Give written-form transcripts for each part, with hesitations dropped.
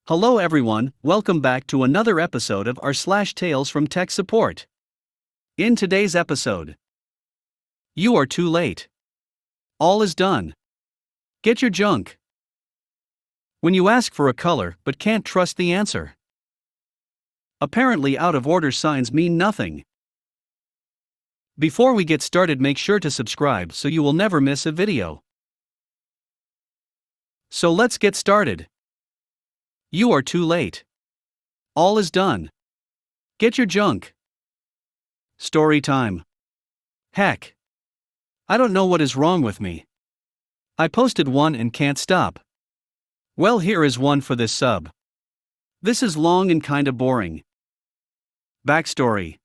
Hello everyone, welcome back to another episode of r/slash Tales from Tech Support. In today's episode, you are too late. All is done. Get your junk. When you ask for a color but can't trust the answer. Apparently out of order signs mean nothing. Before we get started, make sure to subscribe so you will never miss a video. So let's get started. You are too late. All is done. Get your junk. Story time. Heck. I don't know what is wrong with me. I posted one and can't stop. Well, here is one for this sub. This is long and kinda boring. Backstory.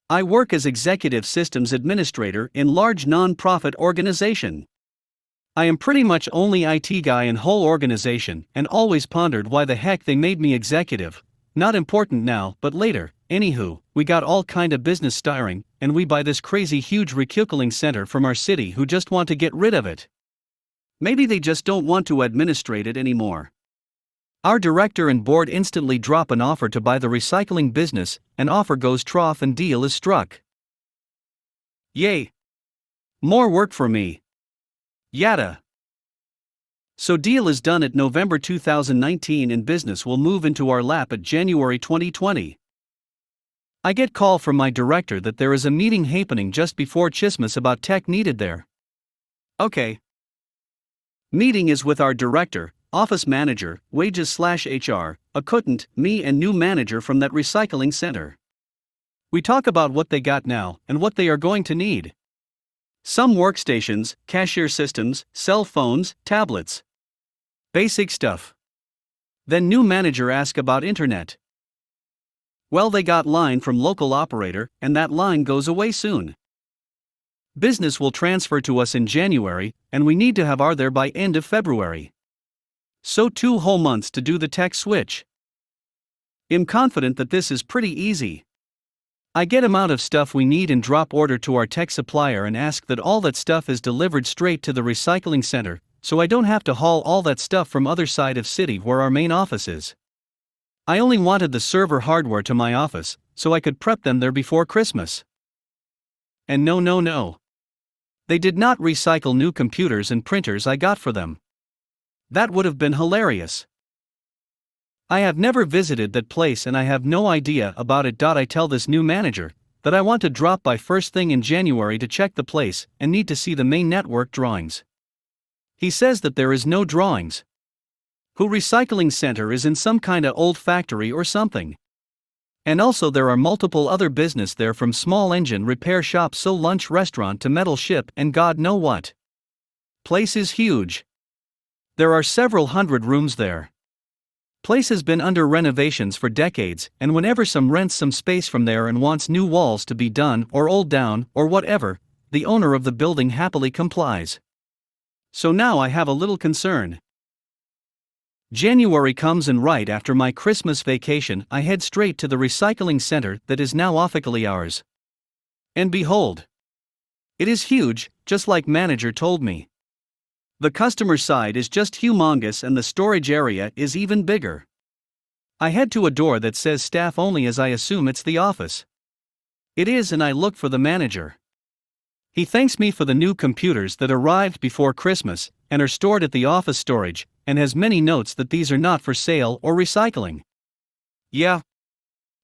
I work as Executive Systems Administrator in large non-profit organization. I am pretty much only IT guy in whole organization and always pondered why the heck they made me executive. Not important now, but later. Anywho, we got all kinda business starring, and we buy this crazy huge recycling center from our city who just want to get rid of it. Maybe they just don't want to administrate it anymore. Our director and board instantly drop an offer to buy the recycling business, and offer goes trough and deal is struck. Yay! More work for me. Yada. So deal is done at November 2019 and business will move into our lap at January 2020. I get call from my director that there is a meeting happening just before Christmas about tech needed there. Okay. Meeting is with our director, office manager, wages/HR, accountant, me and new manager from that recycling center. We talk about what they got now and what they are going to need. Some workstations, cashier systems, cell phones, tablets. Basic stuff. Then new manager ask about internet. Well, they got line from local operator and that line goes away soon. Business will transfer to us in January and we need to have our there by end of February. So 2 whole months to do the tech switch. I'm confident that this is pretty easy. I get amount of stuff we need and drop order to our tech supplier and ask that all that stuff is delivered straight to the recycling center, so I don't have to haul all that stuff from other side of city where our main office is. I only wanted the server hardware to my office, so I could prep them there before Christmas. And no. They did not recycle new computers and printers I got for them. That would have been hilarious. I have never visited that place and I have no idea about it. I tell this new manager that I want to drop by first thing in January to check the place and need to see the main network drawings. He says that there is no drawings. Who recycling center is in some kinda old factory or something. And also there are multiple other business there from small engine repair shop so lunch restaurant to metal ship and God know what. Place is huge. There are several hundred rooms there. Place has been under renovations for decades, and whenever some rents some space from there and wants new walls to be done or old down or whatever, the owner of the building happily complies. So now I have a little concern. January comes and right after my Christmas vacation I head straight to the recycling center that is now officially ours. And behold! It is huge, just like manager told me. The customer side is just humongous and the storage area is even bigger. I head to a door that says staff only as I assume it's the office. It is and I look for the manager. He thanks me for the new computers that arrived before Christmas and are stored at the office storage and has many notes that these are not for sale or recycling. Yeah.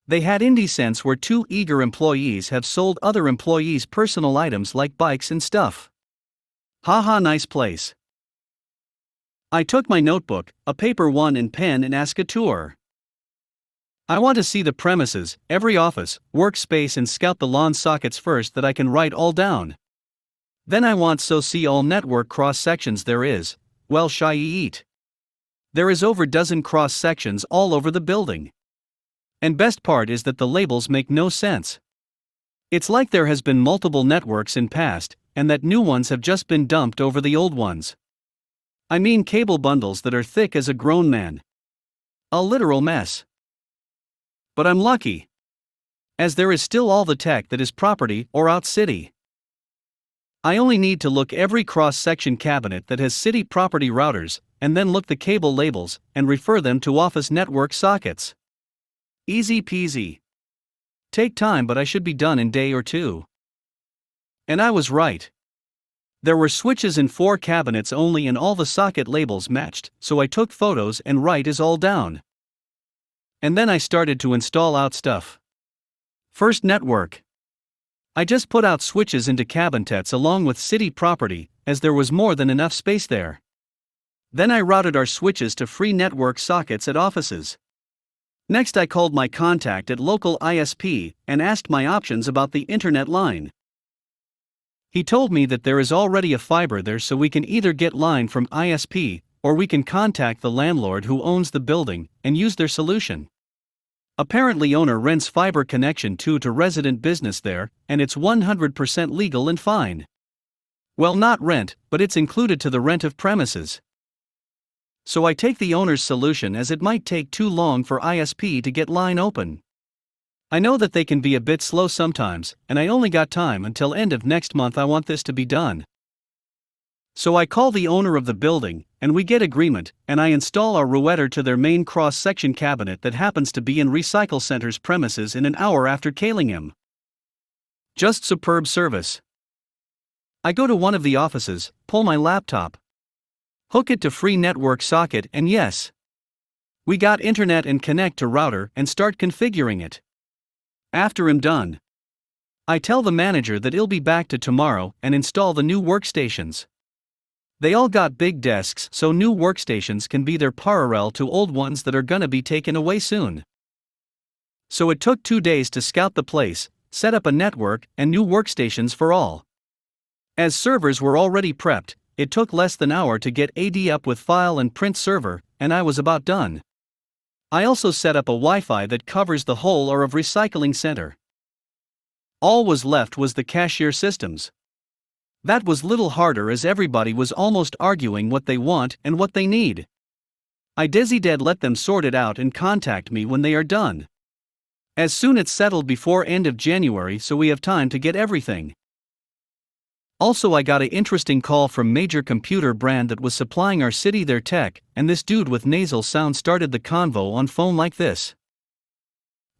They had indie sense where 2 eager employees have sold other employees' personal items like bikes and stuff. Haha, nice place. I took my notebook, a paper one and pen and asked a tour. I want to see the premises, every office, workspace and scout the lawn sockets first that I can write all down. Then I want so see all network cross sections there is, well shy eat. There is over dozen cross sections all over the building. And best part is that the labels make no sense. It's like there has been multiple networks in past, and that new ones have just been dumped over the old ones. I mean cable bundles that are thick as a grown man. A literal mess. But I'm lucky. As there is still all the tech that is property or out city. I only need to look every cross-section cabinet that has city property routers, and then look the cable labels and refer them to office network sockets. Easy peasy. Take time, but I should be done in day or two. And I was right. There were switches in 4 cabinets only and all the socket labels matched, so I took photos and right is all down. And then I started to install out stuff. First, network. I just put out switches into cabinets along with city property, as there was more than enough space there. Then I routed our switches to free network sockets at offices. Next, I called my contact at local ISP and asked my options about the internet line. He told me that there is already a fiber there, so we can either get line from ISP or we can contact the landlord who owns the building and use their solution. Apparently owner rents fiber connection to resident business there, and it's 100% legal and fine. Well, not rent, but it's included to the rent of premises. So I take the owner's solution, as it might take too long for ISP to get line open. I know that they can be a bit slow sometimes, and I only got time until end of next month. I want this to be done. So I call the owner of the building, and we get agreement, and I install our router to their main cross-section cabinet that happens to be in Recycle Center's premises in an hour after calling him. Just superb service. I go to one of the offices, pull my laptop, hook it to free network socket, and yes, we got internet and connect to router and start configuring it. After I'm done, I tell the manager that he'll be back to tomorrow and install the new workstations. They all got big desks, so new workstations can be their parallel to old ones that are gonna be taken away soon. So it took 2 days to scout the place, set up a network, and new workstations for all. As servers were already prepped, it took less than an hour to get AD up with file and print server, and I was about done. I also set up a Wi-Fi that covers the whole of recycling center. All was left was the cashier systems. That was little harder, as everybody was almost arguing what they want and what they need. I dead let them sort it out and contact me when they are done. As soon it's settled before end of January, so we have time to get everything. Also, I got a interesting call from major computer brand that was supplying our city their tech, and this dude with nasal sound started the convo on phone like this.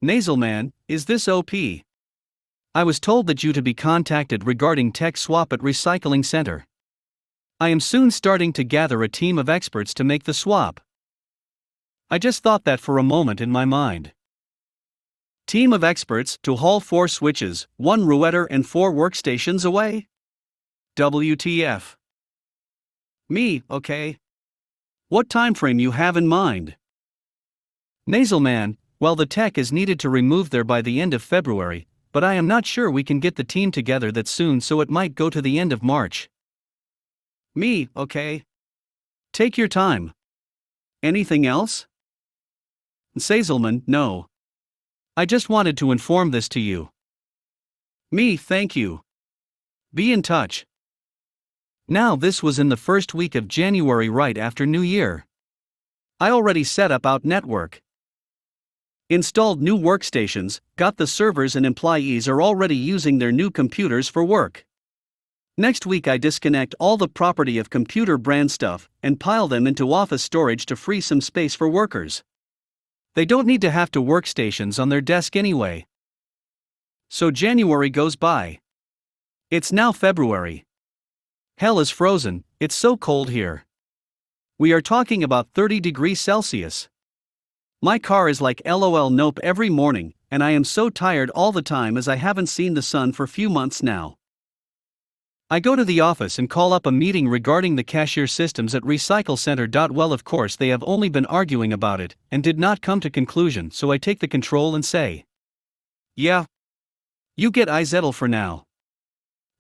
Nasal man, is this OP? I was told that you to be contacted regarding tech swap at Recycling Center. I am soon starting to gather a team of experts to make the swap. I just thought that for a moment in my mind. Team of experts to haul 4 switches, 1 router and 4 workstations away? WTF. Me, okay. What time frame you have in mind? Nasal man, well, the tech is needed to remove there by the end of February, but I am not sure we can get the team together that soon, so it might go to the end of March. Me, okay. Take your time. Anything else? Sazelman, no. I just wanted to inform this to you. Me, thank you. Be in touch. Now, this was in the first week of January, right after New Year. I already set up out network. Installed new workstations, got the servers, and employees are already using their new computers for work. Next week I disconnect all the property of computer brand stuff and pile them into office storage to free some space for workers. They don't need to have to workstations on their desk anyway. So January goes by. It's now February. Hell is frozen, it's so cold here. We are talking about 30 degrees Celsius. My car is like LOL nope every morning, and I am so tired all the time as I haven't seen the sun for few months now. I go to the office and call up a meeting regarding the cashier systems at Recycle Center. Well, of course they have only been arguing about it and did not come to conclusion, so I take the control and say, yeah, you get iZettle for now.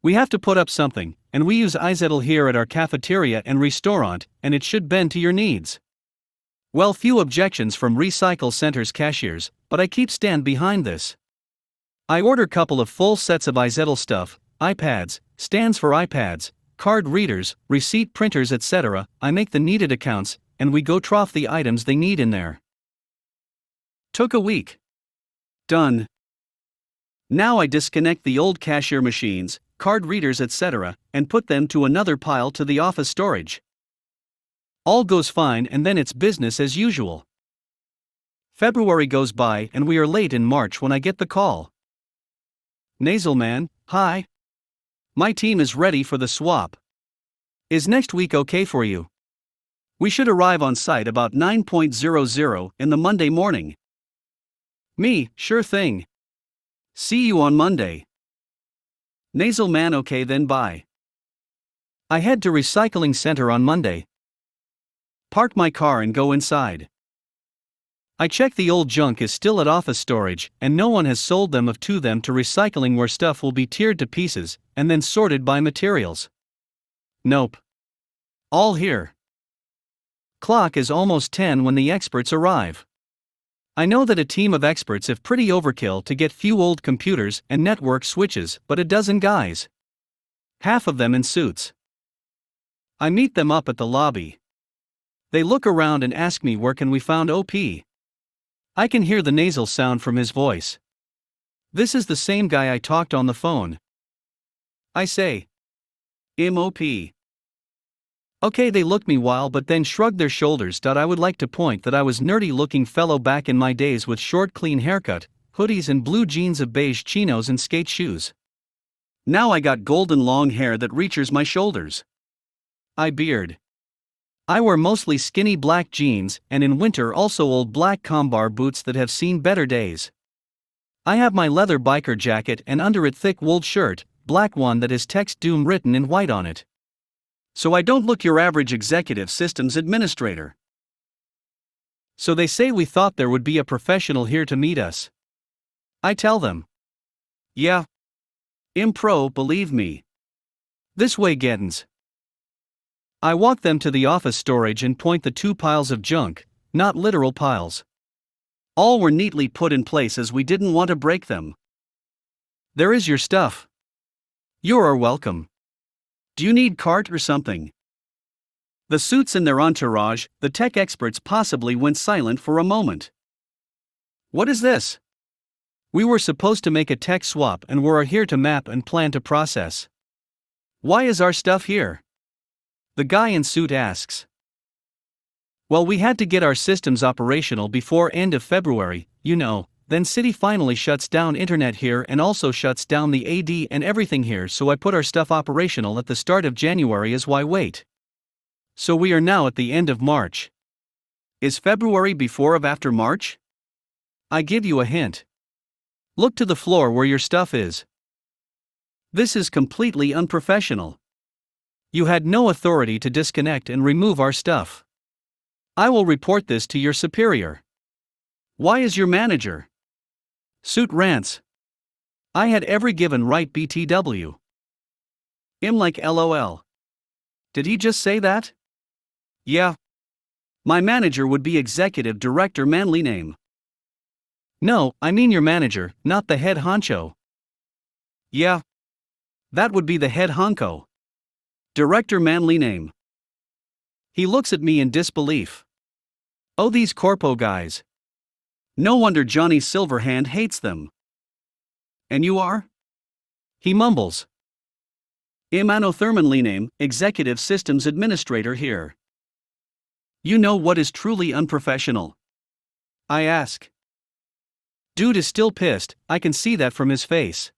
We have to put up something, and we use iZettle here at our cafeteria and restaurant, and it should bend to your needs. Well, few objections from Recycle Center's cashiers, but I keep stand behind this. I order couple of full sets of iZettle stuff, iPads, stands for iPads, card readers, receipt printers, etc. I make the needed accounts, and we go trough the items they need in there. Took a week. Done. Now I disconnect the old cashier machines, card readers, etc., and put them to another pile to the office storage. All goes fine and then it's business as usual. February goes by and we are late in March when I get the call. Nasal man, hi. My team is ready for the swap. Is next week okay for you? We should arrive on site about 9:00 in the Monday morning. Me, sure thing. See you on Monday. Nasal man, okay then, bye. I head to recycling center on Monday. Park my car and go inside. I check the old junk is still at office storage and no one has sold them to them to recycling where stuff will be tiered to pieces and then sorted by materials. Nope. All here. Clock is almost 10 when the experts arrive. I know that a team of experts have pretty overkill to get few old computers and network switches, but a dozen guys. Half of them in suits. I meet them up at the lobby. They look around and ask me where can we found OP. I can hear the nasal sound from his voice. This is the same guy I talked on the phone. I say, OP. Okay, they looked me while but then shrugged their shoulders. I would like to point that I was nerdy looking fellow back in my days with short clean haircut, hoodies and blue jeans of beige chinos and skate shoes. Now I got golden long hair that reaches my shoulders. I beard. I wear mostly skinny black jeans and in winter also old black combar boots that have seen better days. I have my leather biker jacket and under it thick wool shirt, black one that has text Doom written in white on it. So I don't look your average executive systems administrator. So they say we thought there would be a professional here to meet us. I tell them. Yeah. Impro, believe me. This way gettins. I walk them to the office storage and point the two piles of junk, not literal piles. All were neatly put in place as we didn't want to break them. There is your stuff. You are welcome. Do you need cart or something? The suits and their entourage, the tech experts possibly went silent for a moment. What is this? We were supposed to make a tech swap and were here to map and plan to process. Why is our stuff here? The guy in suit asks. Well, we had to get our systems operational before end of February, you know. Then city finally shuts down internet here and also shuts down the AD and everything here, so I put our stuff operational at the start of January as why wait. So we are now at the end of March. Is February before or after March? I give you a hint. Look to the floor where your stuff is. This is completely unprofessional. You had no authority to disconnect and remove our stuff. I will report this to your superior. Why is your manager? Suit rants. I had every given right BTW. Like LOL. Did he just say that? Yeah. My manager would be executive director manly name. No, I mean your manager, not the head honcho. Yeah. That would be the head honko. Director manly name. He looks at me in disbelief. Oh, these corpo guys. No wonder Johnny Silverhand hates them. And you are? He mumbles. Anothermanly name, Executive Systems Administrator here. You know what is truly unprofessional? I ask. Dude is still pissed, I can see that from his face.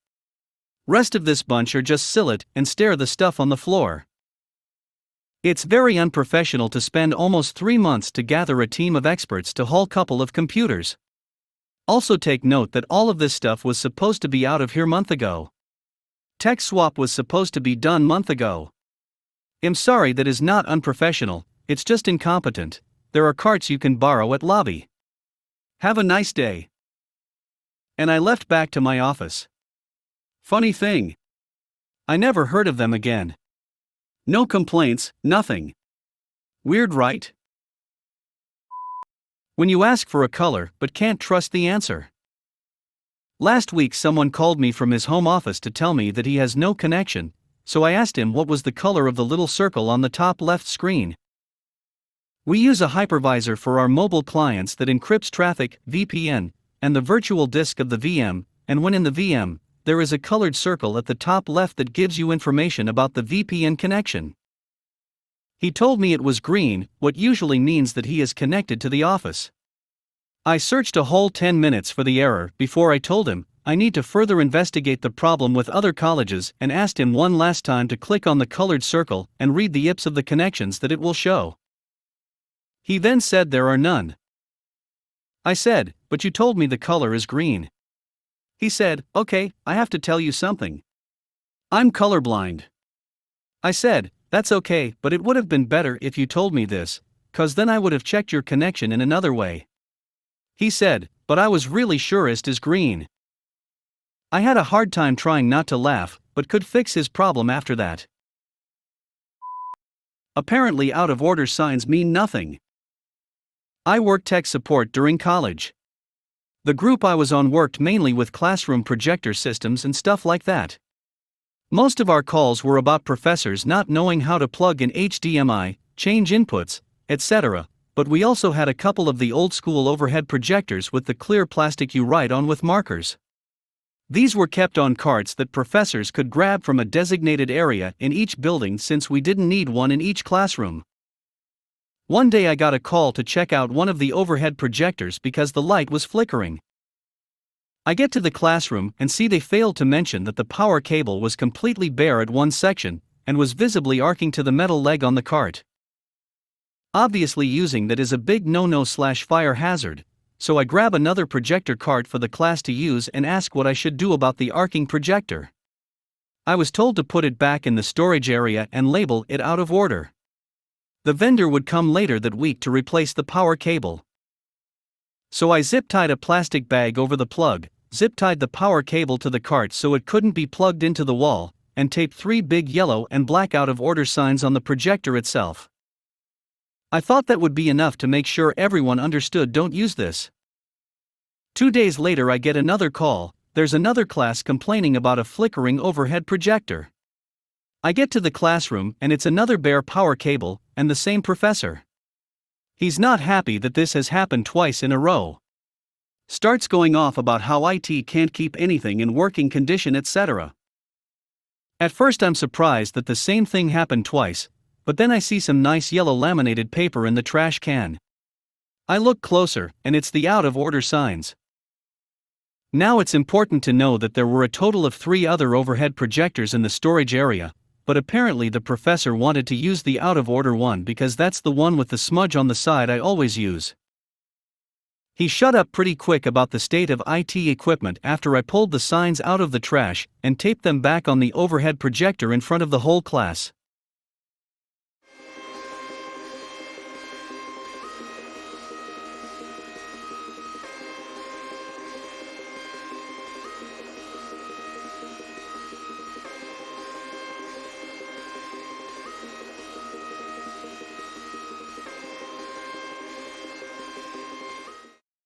Rest of this bunch are just silent and stare the stuff on the floor. It's very unprofessional to spend almost 3 months to gather a team of experts to haul couple of computers. Also take note that all of this stuff was supposed to be out of here month ago. Tech swap was supposed to be done month ago. I'm sorry, that is not unprofessional, it's just incompetent. There are carts you can borrow at lobby. Have a nice day. And I left back to my office. Funny thing. I never heard of them again. No complaints, nothing. Weird, right? When you ask for a color but can't trust the answer. Last week someone called me from his home office to tell me that he has no connection, so I asked him what was the color of the little circle on the top left screen. We use a hypervisor for our mobile clients that encrypts traffic, VPN, and the virtual disk of the VM, and when in the VM, there is a colored circle at the top left that gives you information about the VPN connection. He told me it was green, what usually means that he is connected to the office. I searched a whole 10 minutes for the error before I told him I need to further investigate the problem with other colleges and asked him one last time to click on the colored circle and read the IPs of the connections that it will show. He then said there are none. I said, but you told me the color is green. He said, okay, I have to tell you something. I'm colorblind. I said, that's okay, but it would have been better if you told me this, 'cause then I would have checked your connection in another way. He said, but I was really sure it is green. I had a hard time trying not to laugh, but could fix his problem after that. Apparently out of order signs mean nothing. I worked tech support during college. The group I was on worked mainly with classroom projector systems and stuff like that. Most of our calls were about professors not knowing how to plug in HDMI, change inputs, etc., but we also had a couple of the old school overhead projectors with the clear plastic you write on with markers. These were kept on carts that professors could grab from a designated area in each building since we didn't need one in each classroom. One day I got a call to check out one of the overhead projectors because the light was flickering. I get to the classroom and see they failed to mention that the power cable was completely bare at one section and was visibly arcing to the metal leg on the cart. Obviously using that is a big no-no/fire hazard, so I grab another projector cart for the class to use and ask what I should do about the arcing projector. I was told to put it back in the storage area and label it out of order. The vendor would come later that week to replace the power cable. So I zip-tied a plastic bag over the plug, zip-tied the power cable to the cart so it couldn't be plugged into the wall, and taped 3 big yellow and black out of order signs on the projector itself. I thought that would be enough to make sure everyone understood don't use this. 2 days later I get another call, there's another class complaining about a flickering overhead projector. I get to the classroom and it's another bare power cable, and the same professor. He's not happy that this has happened twice in a row. Starts going off about how IT can't keep anything in working condition, etc. At first I'm surprised that the same thing happened twice, but then I see some nice yellow laminated paper in the trash can. I look closer, and it's the out of order signs. Now it's important to know that there were a total of 3 other overhead projectors in the storage area, but apparently the professor wanted to use the out of order one because that's the one with the smudge on the side I always use. He shut up pretty quick about the state of IT equipment after I pulled the signs out of the trash and taped them back on the overhead projector in front of the whole class.